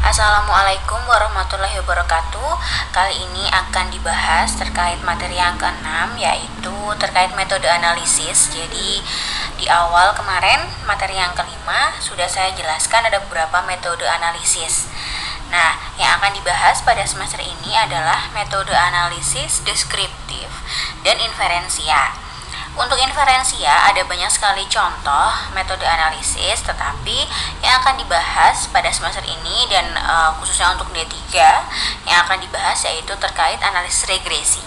Assalamualaikum warahmatullahi wabarakatuh. Kali ini akan dibahas terkait materi yang ke-6, yaitu terkait metode analisis. Jadi di awal kemarin materi yang kelima sudah saya jelaskan ada beberapa metode analisis. Nah, yang akan dibahas pada semester ini adalah metode analisis deskriptif dan inferensia. Untuk inferensia ada banyak sekali contoh metode analisis, tetapi yang akan dibahas pada semester ini dan khususnya untuk D3 yang akan dibahas yaitu terkait analisis regresi.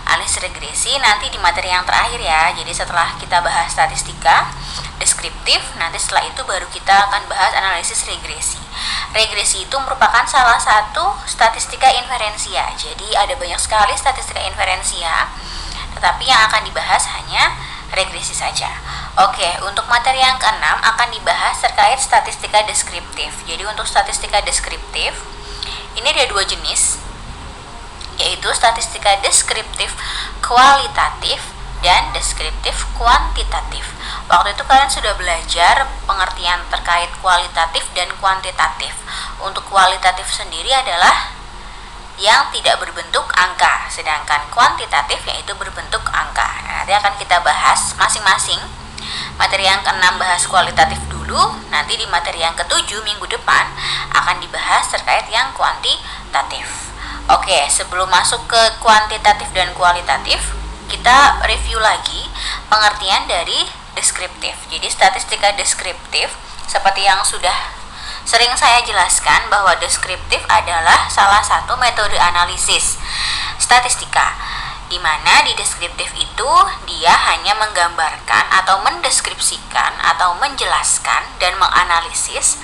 Analisis regresi nanti di materi yang terakhir ya. Jadi setelah kita bahas statistika deskriptif, nanti setelah itu baru kita akan bahas analisis regresi. Regresi itu merupakan salah satu statistika inferensia. Jadi ada banyak sekali statistika inferensia, tetapi yang akan dibahas hanya regresi saja. Oke, untuk materi yang ke-6 akan dibahas terkait statistika deskriptif. Jadi untuk statistika deskriptif ini ada dua jenis, yaitu statistika deskriptif kualitatif dan deskriptif kuantitatif. Waktu itu kalian sudah belajar pengertian terkait kualitatif dan kuantitatif. Untuk kualitatif sendiri adalah yang tidak berbentuk angka, sedangkan kuantitatif yaitu berbentuk angka. Nah, nanti akan kita bahas masing-masing. Materi yang ke-6 bahas kualitatif dulu, nanti di materi yang ke-7 minggu depan akan dibahas terkait yang kuantitatif. Oke, sebelum masuk ke kuantitatif dan kualitatif, kita review lagi pengertian dari deskriptif. Jadi statistika deskriptif seperti yang sudah sering saya jelaskan bahwa deskriptif adalah salah satu metode analisis statistika, di mana di deskriptif itu dia hanya menggambarkan atau mendeskripsikan atau menjelaskan dan menganalisis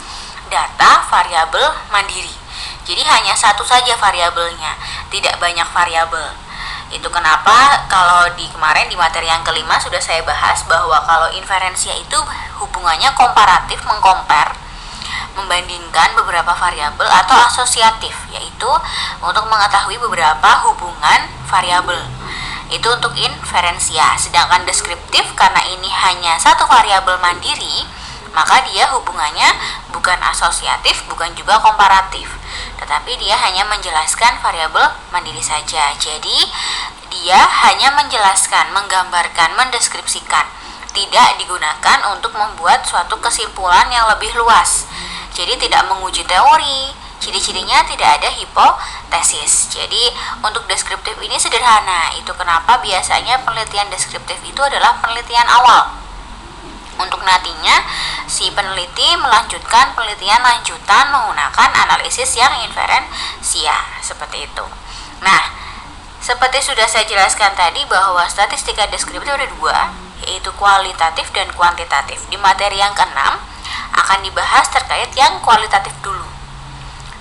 data variabel mandiri. Jadi hanya satu saja variabelnya, tidak banyak variabel. Itu kenapa kalau di kemarin di materi yang kelima sudah saya bahas bahwa kalau inferensia itu hubungannya komparatif, mengcompare, membandingkan beberapa variabel atau asosiatif, yaitu untuk mengetahui beberapa hubungan variabel. Itu untuk inferensia. Sedangkan deskriptif karena ini hanya satu variabel mandiri, maka dia hubungannya bukan asosiatif, bukan juga komparatif, tetapi dia hanya menjelaskan variabel mandiri saja. Jadi dia hanya menjelaskan, menggambarkan, mendeskripsikan, tidak digunakan untuk membuat suatu kesimpulan yang lebih luas. Jadi tidak menguji teori, ciri-cirinya tidak ada hipotesis. Jadi untuk deskriptif ini sederhana. Itu kenapa biasanya penelitian deskriptif itu adalah penelitian awal. Untuk nantinya si peneliti melanjutkan penelitian lanjutan menggunakan analisis yang inferensia seperti itu. Nah, seperti sudah saya jelaskan tadi bahwa statistika deskriptif ada dua, yaitu kualitatif dan kuantitatif. Di materi yang ke-6 akan dibahas terkait yang kualitatif dulu.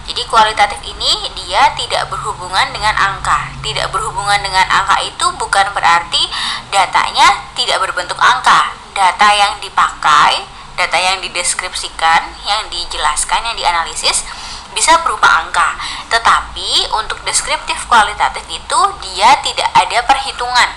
Jadi kualitatif ini dia tidak berhubungan dengan angka. Tidak berhubungan dengan angka itu bukan berarti datanya tidak berbentuk angka. Data yang dipakai, data yang dideskripsikan, yang dijelaskan, yang dianalisis bisa berupa angka. Tetapi untuk deskriptif kualitatif itu dia tidak ada perhitungan.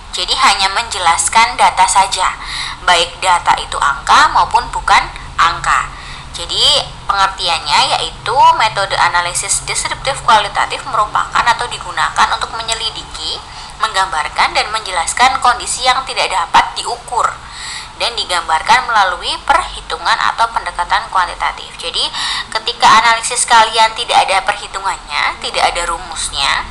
Jadi hanya menjelaskan data saja, baik data itu angka maupun bukan angka. Jadi pengertiannya yaitu metode analisis deskriptif kualitatif merupakan atau digunakan untuk menyelidiki, menggambarkan dan menjelaskan kondisi yang tidak dapat diukur dan digambarkan melalui perhitungan atau pendekatan kuantitatif. Jadi ketika analisis kalian tidak ada perhitungannya, tidak ada rumusnya,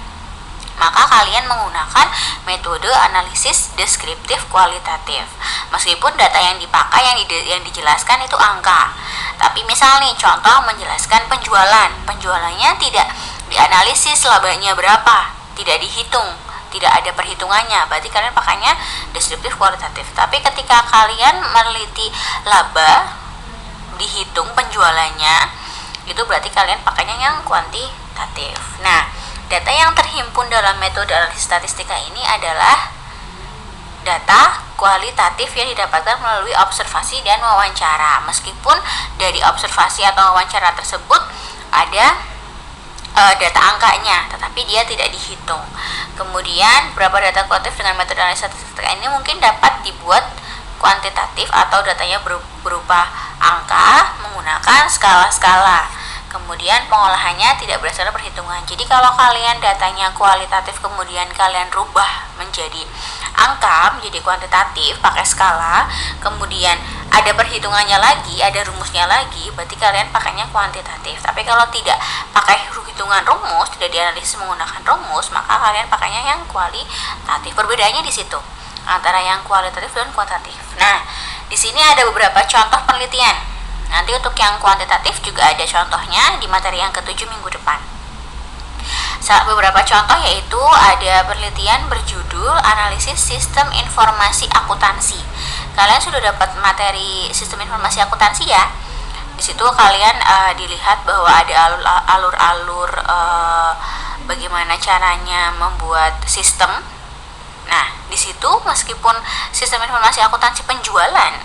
maka kalian menggunakan metode analisis deskriptif kualitatif. Meskipun data yang dipakai, yang dijelaskan itu angka. Tapi misal nih, contoh menjelaskan penjualannya tidak dianalisis labanya berapa, tidak dihitung, tidak ada perhitungannya, berarti kalian pakainya deskriptif kualitatif. Tapi ketika kalian meneliti laba, dihitung penjualannya, itu berarti kalian pakainya yang kuantitatif. Nah, data yang terhimpun dalam metode analisis statistika ini adalah data kualitatif yang didapatkan melalui observasi dan wawancara. Meskipun dari observasi atau wawancara tersebut ada data angkanya, tetapi dia tidak dihitung. Kemudian berapa data kualitatif dengan metode analisis statistika ini mungkin dapat dibuat kuantitatif atau datanya berupa angka menggunakan skala-skala. Kemudian pengolahannya tidak berdasarkan perhitungan. Jadi kalau kalian datanya kualitatif kemudian kalian rubah menjadi angka, menjadi kuantitatif pakai skala, kemudian ada perhitungannya lagi, ada rumusnya lagi, berarti kalian pakainya kuantitatif. Tapi kalau tidak pakai hitungan rumus, tidak dianalisis menggunakan rumus, maka kalian pakainya yang kualitatif. Perbedaannya di situ antara yang kualitatif dan kuantitatif. Nah, di sini ada beberapa contoh penelitian. Nanti untuk yang kuantitatif juga ada contohnya di materi yang ke-7 minggu depan. Beberapa contoh yaitu ada penelitian berjudul Analisis Sistem Informasi Akuntansi. Kalian sudah dapat materi Sistem Informasi Akuntansi ya? Di situ kalian dilihat bahwa ada alur-alur bagaimana caranya membuat sistem. Nah, di situ meskipun Sistem Informasi Akuntansi penjualan,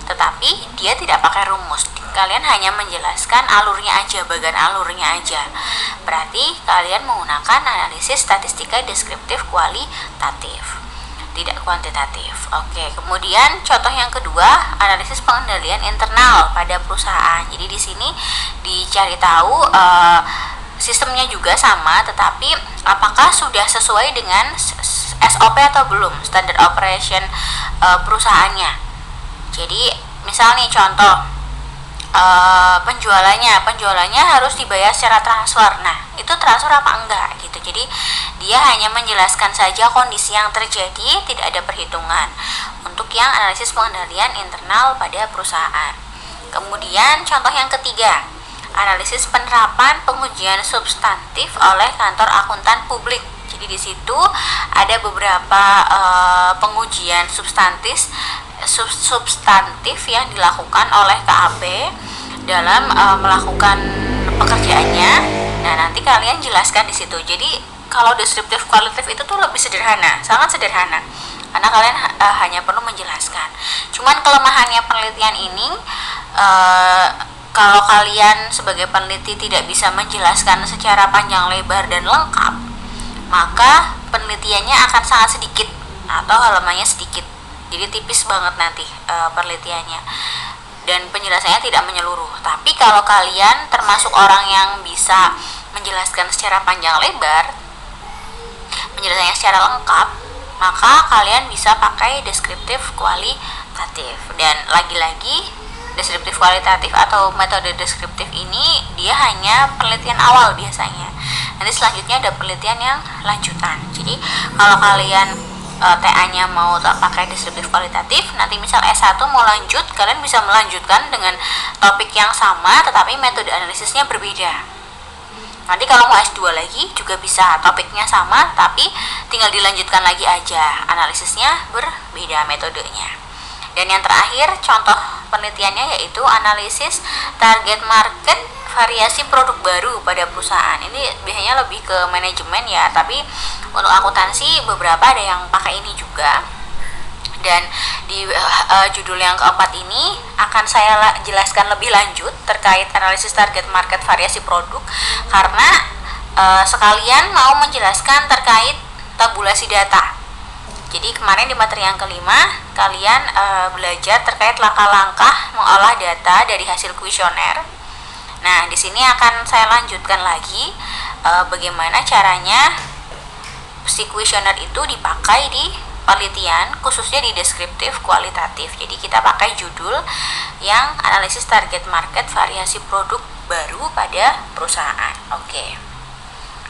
tetapi dia tidak pakai rumus. Kalian hanya menjelaskan alurnya aja, bagian alurnya aja. Berarti kalian menggunakan analisis statistika deskriptif kualitatif, tidak kuantitatif. Oke, kemudian contoh yang kedua, analisis pengendalian internal pada perusahaan. Jadi di sini dicari tahu sistemnya juga sama, tetapi apakah sudah sesuai dengan SOP atau belum, standard operation perusahaannya. Jadi misal nih contoh penjualannya harus dibayar secara transfer. Nah, itu transfer apa enggak gitu. Jadi dia hanya menjelaskan saja kondisi yang terjadi, tidak ada perhitungan untuk yang analisis pengendalian internal pada perusahaan. Kemudian contoh yang ketiga, analisis penerapan pengujian substantif oleh kantor akuntan publik. Jadi di situ ada beberapa pengujian substantif yang dilakukan oleh KAP dalam melakukan pekerjaannya. Nah, nanti kalian jelaskan di situ. Jadi kalau deskriptif kualitatif itu tuh lebih sederhana, sangat sederhana, karena kalian hanya perlu menjelaskan. Cuman kelemahannya penelitian ini, kalau kalian sebagai peneliti tidak bisa menjelaskan secara panjang lebar dan lengkap, maka penelitiannya akan sangat sedikit atau halamannya sedikit. Jadi tipis banget nanti penelitiannya dan penjelasannya tidak menyeluruh. Tapi kalau kalian termasuk orang yang bisa menjelaskan secara panjang lebar, penjelasannya secara lengkap, maka kalian bisa pakai deskriptif kualitatif. Dan lagi-lagi deskriptif kualitatif atau metode deskriptif ini dia hanya penelitian awal biasanya. Nanti selanjutnya ada penelitian yang lanjutan. Jadi kalau kalian TA-nya mau pakai deskriptif kualitatif, nanti misal S1 mau lanjut, kalian bisa melanjutkan dengan topik yang sama tetapi metode analisisnya berbeda. Nanti kalau mau S2 lagi juga bisa, topiknya sama tapi tinggal dilanjutkan lagi aja, analisisnya berbeda metodenya. Dan yang terakhir contoh penelitiannya yaitu analisis target market variasi produk baru pada perusahaan. Ini biasanya lebih ke manajemen ya, tapi untuk akuntansi beberapa ada yang pakai ini juga. Dan di judul yang keempat ini akan saya jelaskan lebih lanjut terkait analisis target market variasi produk, karena sekalian mau menjelaskan terkait tabulasi data. Jadi kemarin di materi yang kelima kalian belajar terkait langkah-langkah mengolah data dari hasil kuesioner. Nah, di sini akan saya lanjutkan lagi bagaimana caranya si kuesioner itu dipakai di penelitian, khususnya di deskriptif kualitatif. Jadi kita pakai judul yang analisis target market variasi produk baru pada perusahaan. Oke.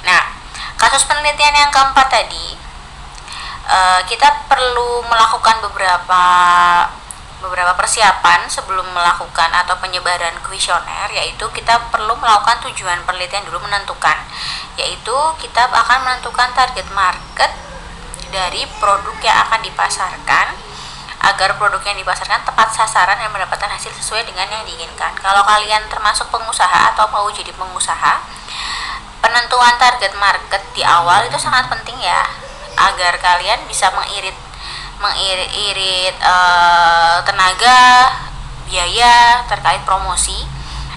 Nah, kasus penelitian yang keempat tadi, kita perlu melakukan beberapa persiapan sebelum melakukan atau penyebaran kuesioner, yaitu kita perlu melakukan tujuan penelitian dulu, menentukan, yaitu kita akan menentukan target market dari produk yang akan dipasarkan agar produk yang dipasarkan tepat sasaran dan mendapatkan hasil sesuai dengan yang diinginkan. Kalau kalian termasuk pengusaha atau mau jadi pengusaha, penentuan target market di awal itu sangat penting ya, agar kalian bisa mengirit tenaga, biaya terkait promosi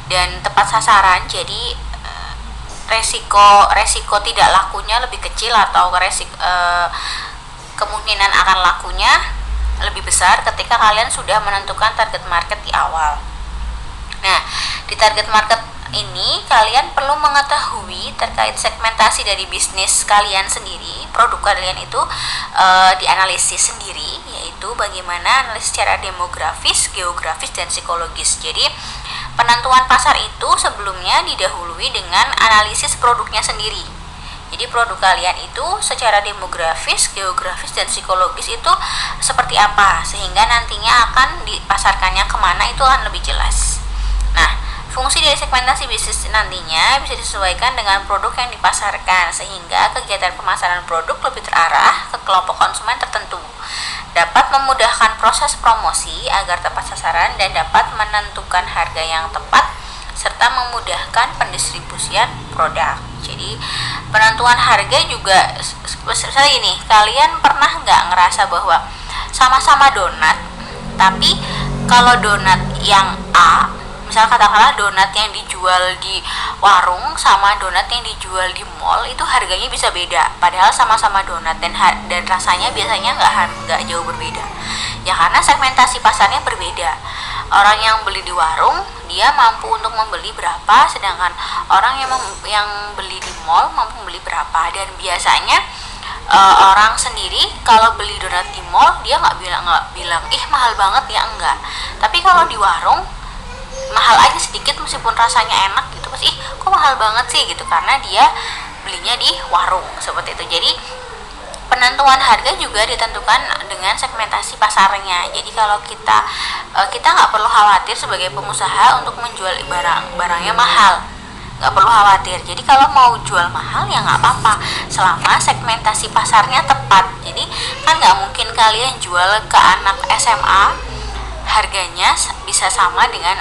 dan tepat sasaran. Jadi resiko tidak lakunya lebih kecil atau kemungkinan akan lakunya lebih besar ketika kalian sudah menentukan target market di awal. Nah, di target market ini kalian perlu mengetahui terkait segmentasi dari bisnis kalian sendiri, produk kalian itu dianalisis sendiri, yaitu bagaimana analisis secara demografis, geografis, dan psikologis. Jadi penentuan pasar itu sebelumnya didahului dengan analisis produknya sendiri. Jadi produk kalian itu secara demografis, geografis, dan psikologis itu seperti apa, sehingga nantinya akan dipasarkannya kemana itu akan lebih jelas. Nah, fungsi dari segmentasi bisnis nantinya bisa disesuaikan dengan produk yang dipasarkan, sehingga kegiatan pemasaran produk lebih terarah ke kelompok konsumen tertentu, dapat memudahkan proses promosi agar tepat sasaran, dan dapat menentukan harga yang tepat serta memudahkan pendistribusian produk. Jadi penentuan harga juga misalnya gini, kalian pernah nggak ngerasa bahwa sama-sama donat, tapi kalau donat yang A, misal katakanlah donat yang dijual di warung sama donat yang dijual di mall itu harganya bisa beda, padahal sama-sama donat dan rasanya biasanya nggak jauh berbeda. Ya karena segmentasi pasarnya berbeda. Orang yang beli di warung dia mampu untuk membeli berapa, sedangkan orang yang beli di mall mampu membeli berapa. Dan biasanya orang sendiri kalau beli donat di mall dia nggak bilang ih mahal banget, ya enggak. Tapi kalau di warung mahal aja sedikit meskipun rasanya enak gitu, pasti ih kok mahal banget sih gitu, karena dia belinya di warung seperti itu. Jadi penentuan harga juga ditentukan dengan segmentasi pasarnya. Jadi kalau kita nggak perlu khawatir sebagai pengusaha untuk menjual barangnya mahal, nggak perlu khawatir. Jadi kalau mau jual mahal ya nggak apa-apa selama segmentasi pasarnya tepat. Jadi kan nggak mungkin kalian jual ke anak SMA harganya bisa sama dengan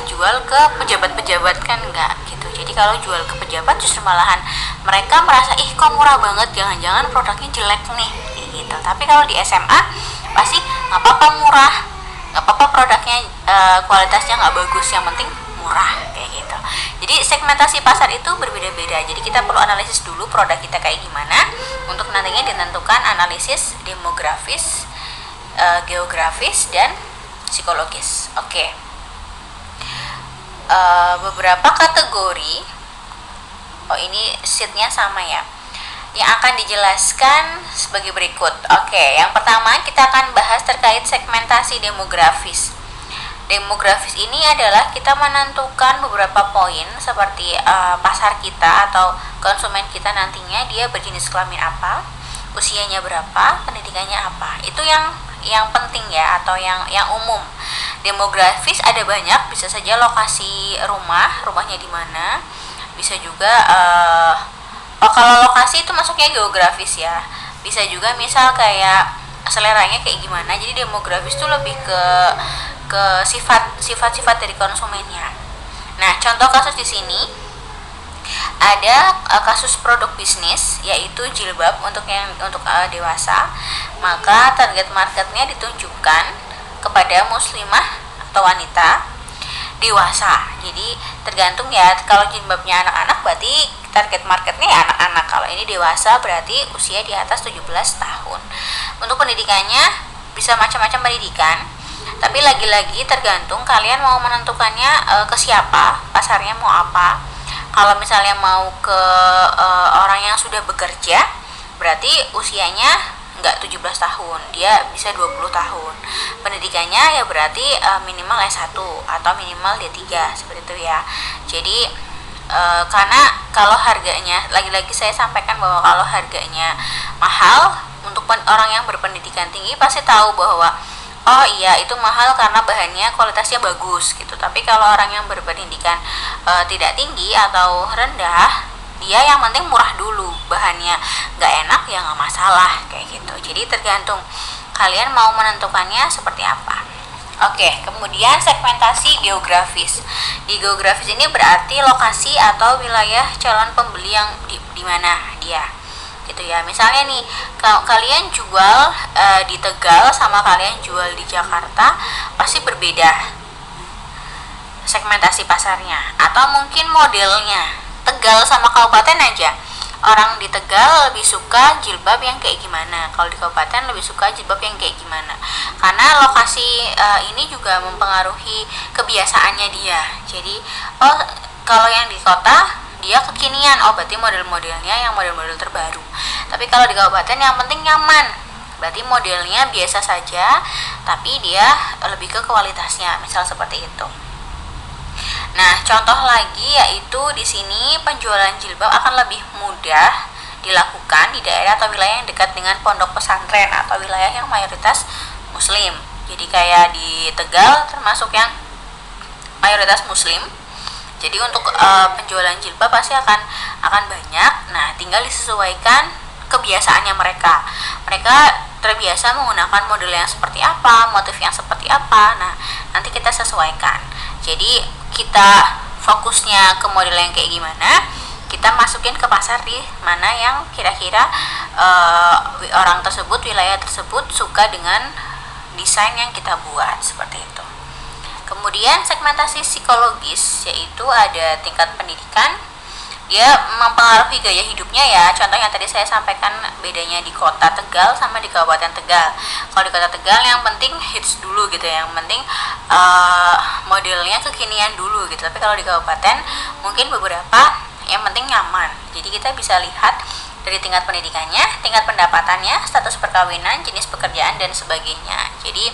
jual ke pejabat-pejabat, kan enggak gitu. Jadi kalau jual ke pejabat justru malahan mereka merasa ih kok murah banget, jangan-jangan produknya jelek nih gitu. Tapi kalau di SMA pasti nggak apa-apa murah, nggak apa-apa produknya kualitasnya nggak bagus, yang penting murah kayak gitu. Jadi segmentasi pasar itu berbeda-beda. Jadi kita perlu analisis dulu produk kita kayak gimana untuk nantinya ditentukan analisis demografis, geografis, dan psikologis. Oke. Beberapa kategori, ini sheetnya sama ya, yang akan dijelaskan sebagai berikut. Oke, yang pertama kita akan bahas terkait segmentasi demografis. Demografis ini adalah kita menentukan beberapa poin seperti pasar kita atau konsumen kita nantinya dia berjenis kelamin apa, usianya berapa, pendidikannya apa. Itu yang penting ya, atau yang umum. Demografis ada banyak, bisa saja lokasi rumahnya di mana, bisa juga kalau lokasi itu masuknya geografis ya, bisa juga misal kayak seleranya kayak gimana. Jadi demografis itu lebih ke sifat-sifat dari konsumennya. Nah, contoh kasus di sini ada kasus produk bisnis yaitu jilbab untuk dewasa, maka target marketnya ditunjukkan kepada muslimah atau wanita dewasa. Jadi tergantung ya, kalau jilbabnya anak-anak berarti target marketnya ya anak-anak, kalau ini dewasa berarti usia di atas 17 tahun. Untuk pendidikannya bisa macam-macam pendidikan, tapi lagi-lagi tergantung kalian mau menentukannya ke siapa, pasarnya mau apa. Kalau misalnya mau ke orang yang sudah bekerja berarti usianya enggak 17 tahun, dia bisa 20 tahun. Pendidikannya ya berarti minimal S1 atau minimal D3 seperti itu ya. Jadi karena kalau harganya, lagi-lagi saya sampaikan bahwa kalau harganya mahal, untuk orang yang berpendidikan tinggi pasti tahu bahwa oh iya itu mahal karena bahannya kualitasnya bagus gitu. Tapi kalau orang yang berpendidikan tidak tinggi atau rendah, dia yang penting murah dulu, bahannya nggak enak ya nggak masalah kayak gitu. Jadi tergantung kalian mau menentukannya seperti apa. Oke, kemudian segmentasi geografis. Di geografis ini berarti lokasi atau wilayah calon pembeli yang di mana dia gitu ya. Misalnya nih, kalau kalian jual di Tegal sama kalian jual di Jakarta pasti berbeda segmentasi pasarnya, atau mungkin modelnya. Tegal sama kabupaten aja, orang di Tegal lebih suka jilbab yang kayak gimana, kalau di kabupaten lebih suka jilbab yang kayak gimana, karena lokasi ini juga mempengaruhi kebiasaannya dia. Jadi kalau yang di kota dia kekinian, oh berarti model-modelnya yang model-model terbaru. Tapi kalau di kabupaten yang penting nyaman, berarti modelnya biasa saja tapi dia lebih ke kualitasnya, misal seperti itu. Nah, contoh lagi yaitu di sini penjualan jilbab akan lebih mudah dilakukan di daerah atau wilayah yang dekat dengan pondok pesantren atau wilayah yang mayoritas muslim. Jadi kayak di Tegal termasuk yang mayoritas muslim. Jadi untuk penjualan jilbab pasti akan banyak. Nah, tinggal disesuaikan kebiasaannya mereka. Mereka terbiasa menggunakan model yang seperti apa, motif yang seperti apa. Nah, nanti kita sesuaikan. Jadi kita fokusnya ke model yang kayak gimana, kita masukin ke pasar di mana yang kira-kira orang tersebut, wilayah tersebut suka dengan desain yang kita buat, seperti itu. Kemudian segmentasi psikologis, yaitu ada tingkat pendidikan, dia mempengaruhi gaya hidupnya ya. Contoh yang tadi saya sampaikan bedanya di kota Tegal sama di Kabupaten Tegal. Kalau di kota Tegal yang penting hits dulu gitu ya, yang penting modelnya kekinian dulu gitu. Tapi kalau di kabupaten mungkin beberapa yang penting nyaman. Jadi kita bisa lihat dari tingkat pendidikannya, tingkat pendapatannya, status perkawinan, jenis pekerjaan dan sebagainya. Jadi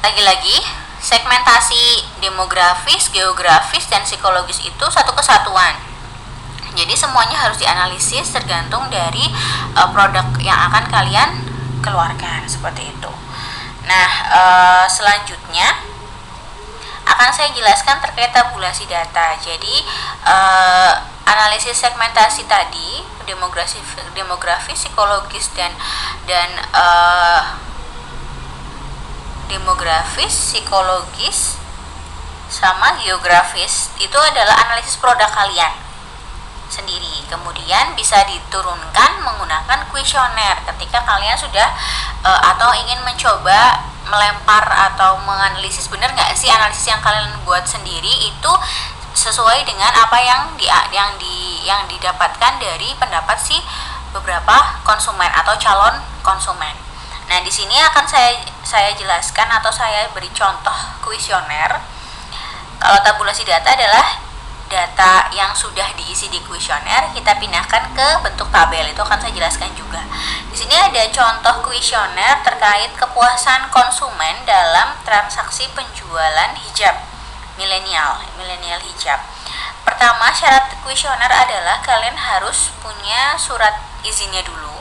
lagi-lagi segmentasi demografis, geografis, dan psikologis itu satu kesatuan. Jadi semuanya harus dianalisis tergantung dari produk yang akan kalian keluarkan, seperti itu. Nah, selanjutnya akan saya jelaskan terkait tabulasi data. Jadi analisis segmentasi tadi, demografi, psikologis dan demografis, psikologis, sama geografis itu adalah analisis produk kalian sendiri. Kemudian bisa diturunkan menggunakan kuesioner ketika kalian sudah atau ingin mencoba melempar atau menganalisis benar nggak sih analisis yang kalian buat sendiri itu sesuai dengan apa yang didapatkan dari pendapat si beberapa konsumen atau calon konsumen. Nah, di sini akan saya jelaskan atau saya beri contoh kuesioner. Kalau tabulasi data adalah data yang sudah diisi di kuesioner, kita pindahkan ke bentuk tabel. Itu akan saya jelaskan juga. Di sini ada contoh kuesioner terkait kepuasan konsumen dalam transaksi penjualan hijab milenial hijab. Pertama, syarat kuesioner adalah kalian harus punya surat izinnya dulu.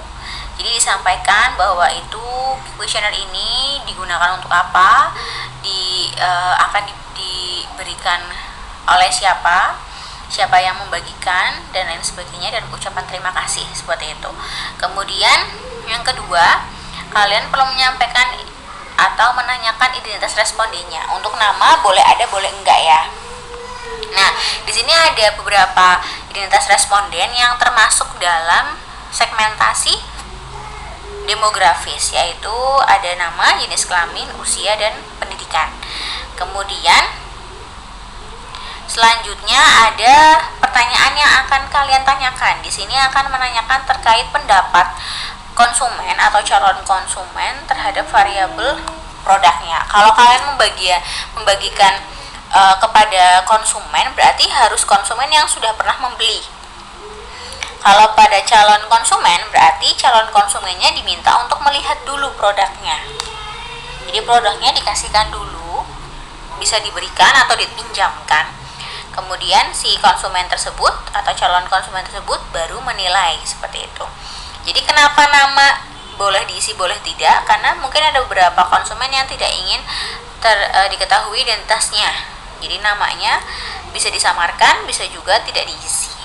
Jadi disampaikan bahwa itu kuesioner ini digunakan untuk apa, akan diberikan oleh siapa yang membagikan dan lain sebagainya, dan ucapan terima kasih seperti itu. Kemudian yang kedua, kalian perlu menyampaikan atau menanyakan identitas respondennya. Untuk nama boleh ada, boleh enggak ya. Nah, di sini ada beberapa identitas responden yang termasuk dalam segmentasi demografis, yaitu ada nama, jenis kelamin, usia, dan pendidikan. Kemudian selanjutnya ada pertanyaan yang akan kalian tanyakan. Di sini akan menanyakan terkait pendapat konsumen atau calon konsumen terhadap variabel produknya. Kalau kalian membagikan kepada konsumen, berarti harus konsumen yang sudah pernah membeli. Kalau pada calon konsumen, berarti calon konsumennya diminta untuk melihat dulu produknya. Jadi produknya dikasihkan dulu, bisa diberikan atau dipinjamkan. Kemudian si konsumen tersebut atau calon konsumen tersebut baru menilai, seperti itu. Jadi kenapa nama boleh diisi, boleh tidak? Karena mungkin ada beberapa konsumen yang tidak ingin diketahui identitasnya. Jadi namanya bisa disamarkan, bisa juga tidak diisi.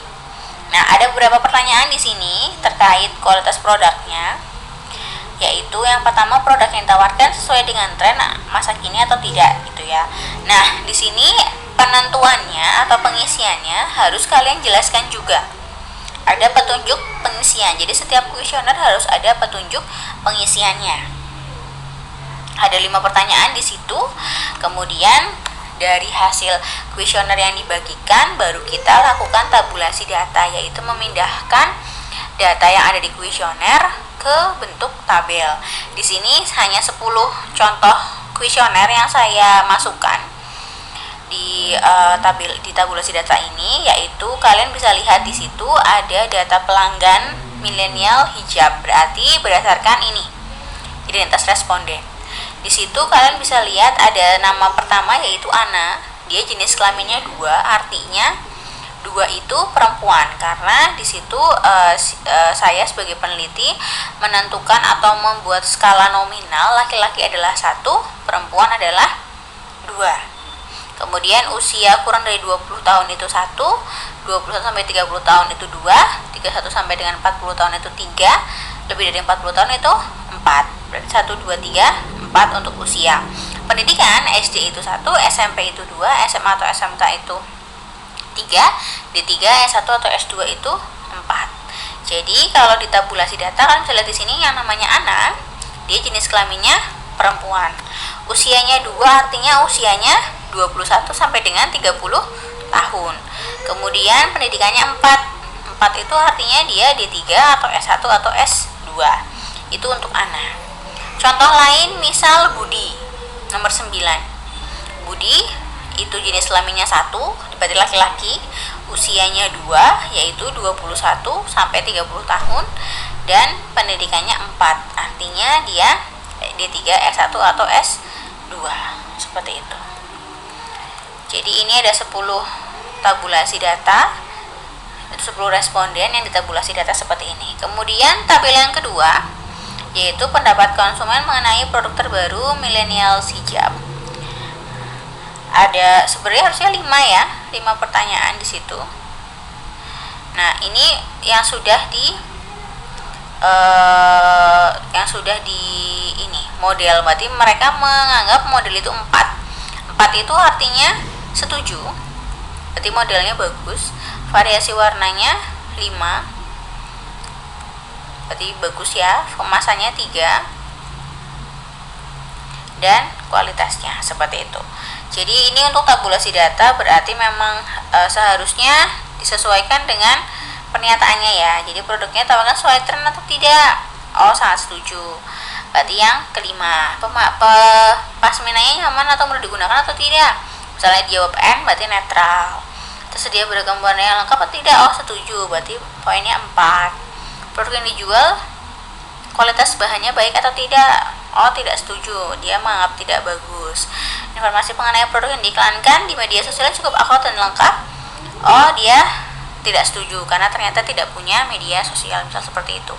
Nah, ada beberapa pertanyaan di sini terkait kualitas produknya, yaitu yang pertama, produk yang ditawarkan sesuai dengan tren masa kini atau tidak, gitu ya. Nah, di sini penentuannya atau pengisiannya harus kalian jelaskan juga. Ada petunjuk pengisian. Jadi setiap kuesioner harus ada petunjuk pengisiannya. Ada 5 pertanyaan di situ. Kemudian dari hasil kuesioner yang dibagikan, baru kita lakukan tabulasi data, yaitu memindahkan data yang ada di kuesioner ke bentuk tabel. Di sini hanya 10 contoh kuesioner yang saya masukkan. di tabulasi data ini, yaitu kalian bisa lihat di situ ada data pelanggan milenial hijab, berarti berdasarkan ini identitas responden. Di situ kalian bisa lihat ada nama pertama yaitu Ana, dia jenis kelaminnya 2, artinya 2 itu perempuan, karena di situ saya sebagai peneliti menentukan atau membuat skala nominal, laki-laki adalah 1, perempuan adalah 2. Kemudian usia kurang dari 20 tahun itu 1, 21 sampai 30 tahun itu 2, 31 sampai dengan 40 tahun itu 3, lebih dari 40 tahun itu 4. Berarti 1, 2, 3, 4 untuk usia. Pendidikan SD itu 1, SMP itu 2, SMA atau SMK itu 3, D3, S1 atau S2 itu 4. Jadi kalau di tabulasi data kan bisa lihat di sini yang namanya Ana, dia jenis kelaminnya perempuan. Usianya 2 artinya usianya 21 sampai dengan 30 tahun. Kemudian pendidikannya 4 itu artinya dia D3 atau S1 atau S2. Itu untuk Ana. Contoh lain misal Budi nomor 9. Budi itu jenis kelaminnya 1, berarti laki-laki, usianya 2 yaitu 21 sampai 30 tahun, dan pendidikannya 4 artinya dia D3, S1 atau S2. Seperti itu. Jadi ini ada 10 tabulasi data, itu 10 responden yang ditabulasi data seperti ini. Kemudian tabel yang kedua yaitu pendapat konsumen mengenai produk terbaru milenial hijab. Ada sebenarnya harusnya 5 ya, 5 pertanyaan di situ. Nah, ini yang sudah di ini model, berarti mereka menganggap model itu 4 itu artinya setuju, berarti modelnya bagus. Variasi warnanya 5, berarti bagus ya. Kemasannya 3, dan kualitasnya seperti itu. Jadi ini untuk tabulasi data berarti memang seharusnya disesuaikan dengan pernyataannya ya. Jadi produknya tawarkan sesuai tren atau tidak? Oh, sangat setuju. Berarti yang kelima, pasminanya nyaman atau mudah digunakan atau tidak? Misalnya dijawab N, berarti netral. Tersedia beragam warna yang lengkap atau tidak? Oh, setuju, berarti poinnya 4. Produk yang dijual kualitas bahannya baik atau tidak? Oh, tidak setuju, dia menganggap tidak bagus. Informasi mengenai produk yang diiklankan di media sosial cukup akurat dan lengkap? Oh, dia tidak setuju karena ternyata tidak punya media sosial, misal seperti itu.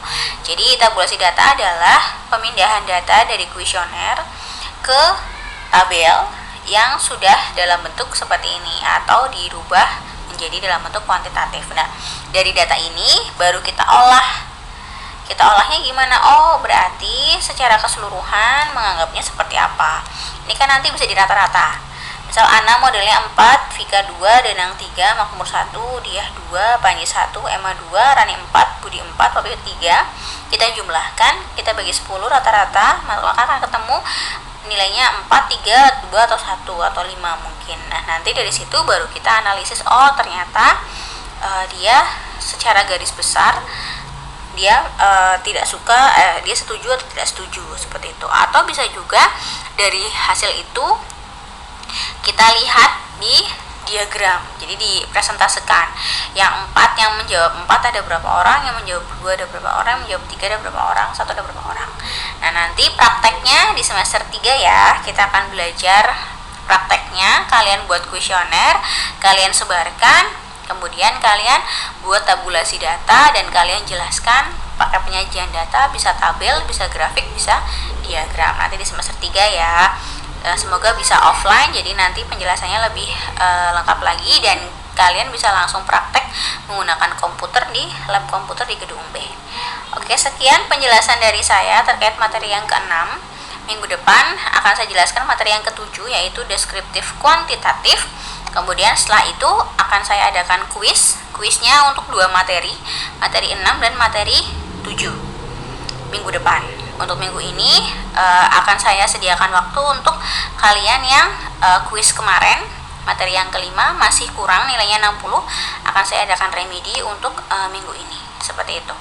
Jadi tabulasi data adalah pemindahan data dari kuesioner ke tabel yang sudah dalam bentuk seperti ini atau dirubah menjadi dalam bentuk kuantitatif. Nah, dari data ini baru kita olah. Kita olahnya gimana? Oh, berarti secara keseluruhan menganggapnya seperti apa? Ini kan nanti bisa dirata-rata. Misal Ana modelnya 4, Vika 2, Danang 3, Makmur 1, Diah 2, Panji 1, Emma 2, Rani 4, Budi 4, Papi 3. Kita jumlahkan, kita bagi 10 rata-rata, maka akan ketemu nilainya 4, 3, 2, atau 1, atau 5 mungkin. Nah, nanti dari situ baru kita analisis, oh ternyata dia secara garis besar dia tidak suka, dia setuju atau tidak setuju, seperti itu. Atau bisa juga dari hasil itu kita lihat di diagram, jadi dipresentasikan. Yang 4 yang menjawab 4 ada berapa orang, yang menjawab 2 ada berapa orang, yang menjawab 3 ada berapa orang, 1 ada berapa orang. Nah, nanti prakteknya di semester 3 ya, kita akan belajar prakteknya. Kalian buat kuesioner, kalian sebarkan, kemudian kalian buat tabulasi data dan kalian jelaskan pakai penyajian data, bisa tabel, bisa grafik, bisa diagram. Nanti di semester 3 ya. Semoga bisa offline, jadi nanti penjelasannya lebih lengkap lagi dan kalian bisa langsung praktek menggunakan komputer di lab komputer di gedung B. Oke, sekian penjelasan dari saya terkait materi yang ke-6. Minggu depan akan saya jelaskan materi yang ke-7 yaitu deskriptif kuantitatif. Kemudian setelah itu akan saya adakan kuisnya untuk 2 materi 6 dan materi 7 minggu depan. Untuk minggu ini akan saya sediakan waktu untuk kalian yang kuis kemarin, materi yang ke-5 masih kurang nilainya 60, akan saya adakan remedi untuk minggu ini. Seperti itu.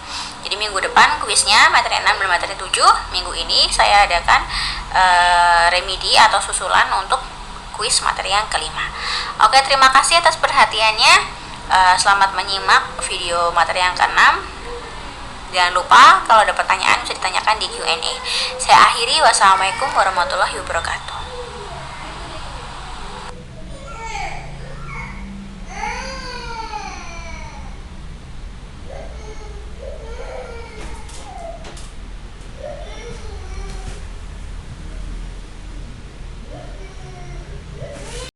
Jadi minggu depan kuisnya materi 6 dan materi 7, minggu ini saya adakan remedi atau susulan untuk kuis materi yang kelima. Oke, terima kasih atas perhatiannya. Selamat menyimak video materi yang keenam. Jangan lupa kalau ada pertanyaan bisa ditanyakan di Q&A. Saya akhiri, wassalamualaikum warahmatullahi wabarakatuh.